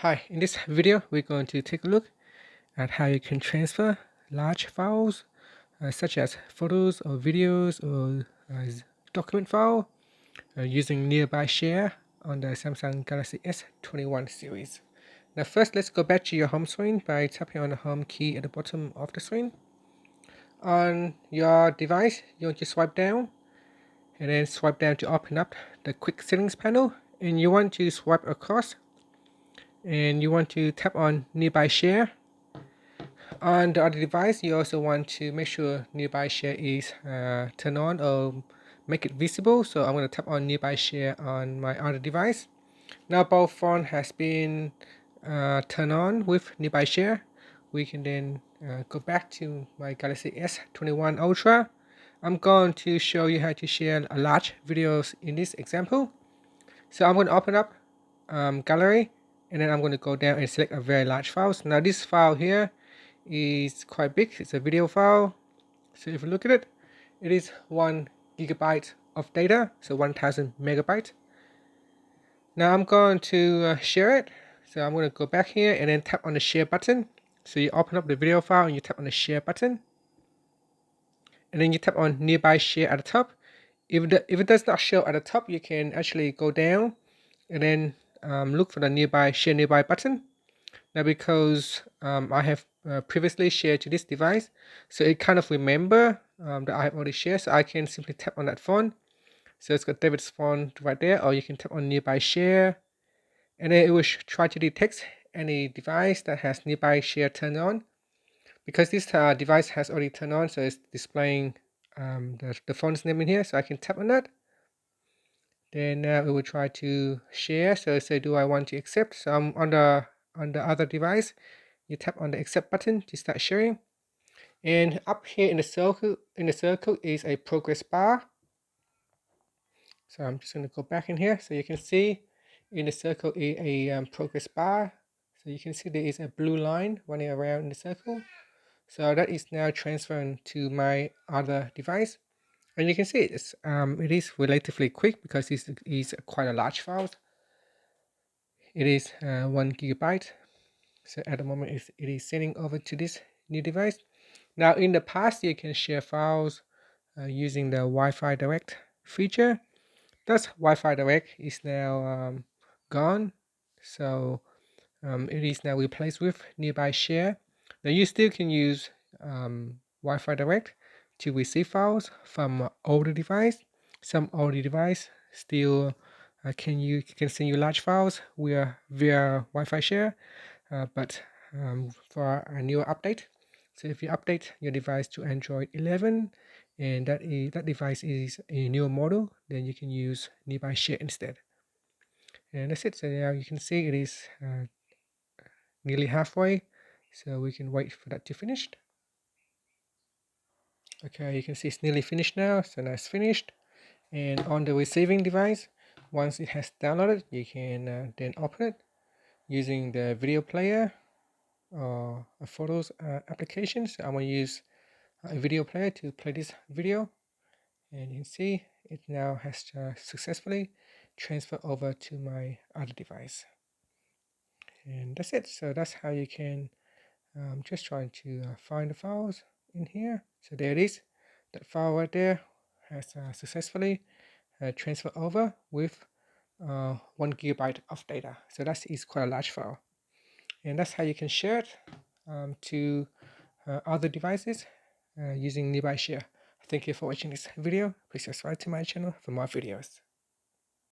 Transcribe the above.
Hi, in this video we're going to take a look at how you can transfer large files such as photos or videos or document file using nearby share on the Samsung Galaxy S21 series. Now first let's go back to your home screen by tapping on the home key at the bottom of the screen. On your device you want to swipe down and then swipe down to open up the quick settings panel, and you want to swipe across and you want to tap on nearby share. On the other device you also want to make sure nearby share is turned on or make it visible, so I'm going to tap on nearby share on my other device. Now both phone has been turned on with nearby share. We can then go back to my Galaxy S21 Ultra. I'm going to show you how to share large videos in this example. So I'm going to open up gallery, and then I'm going to go down and select a very large file. So now this file here is quite big. It's a video file. So if you look at it, it is 1 gigabyte of data, so 1000 megabytes. Now I'm going to share it. So I'm going to go back here and then tap on the share button. So you open up the video file and you tap on the share button, and then you tap on nearby share at the top. If it does not show at the top, you can actually go down and then look for the nearby share nearby button. Now because I have previously shared to this device, so it kind of remember that I have already shared, so I can simply tap on that phone. So it's got David's phone right there, or you can tap on nearby share, and then it will try to detect any device that has nearby share turned on. Because this device has already turned on, so it's displaying the phone's name in here, so I can tap on that. Then it will try to share, so say do I want to accept. So I'm on the other device, you tap on the accept button to start sharing, and up here in the circle is a progress bar. So I'm just going to go back in here, so you can see in the circle is a progress bar. So you can see there is a blue line running around in the circle, so that is now transferring to my other device. And you can see it is relatively quick because this is quite a large file. It is 1 gigabyte. So at the moment it is sending over to this new device. Now in the past you can share files using the Wi-Fi Direct feature. Thus Wi-Fi Direct is now gone. So it is now replaced with nearby share. Now you still can use Wi-Fi Direct to receive files from older device. Some older device still can send you large files via Wi-Fi share, but for a newer update. So if you update your device to Android 11 and that device is a newer model, then you can use nearby share instead. And that's it. So now you can see it is nearly halfway, so we can wait for that to finish. Okay, you can see it's nearly finished now, so now it's finished. And on the receiving device, once it has downloaded, you can then open it using the video player or a photos application. So I'm going to use a video player to play this video, and you can see it now has successfully transferred over to my other device. And that's it. So that's how you can just trying to find the files in here. So there it is. That file right there has successfully transferred over with 1 gigabyte of data. So that is quite a large file. And that's how you can share it to other devices using nearby share. Thank you for watching this video. Please subscribe to my channel for more videos.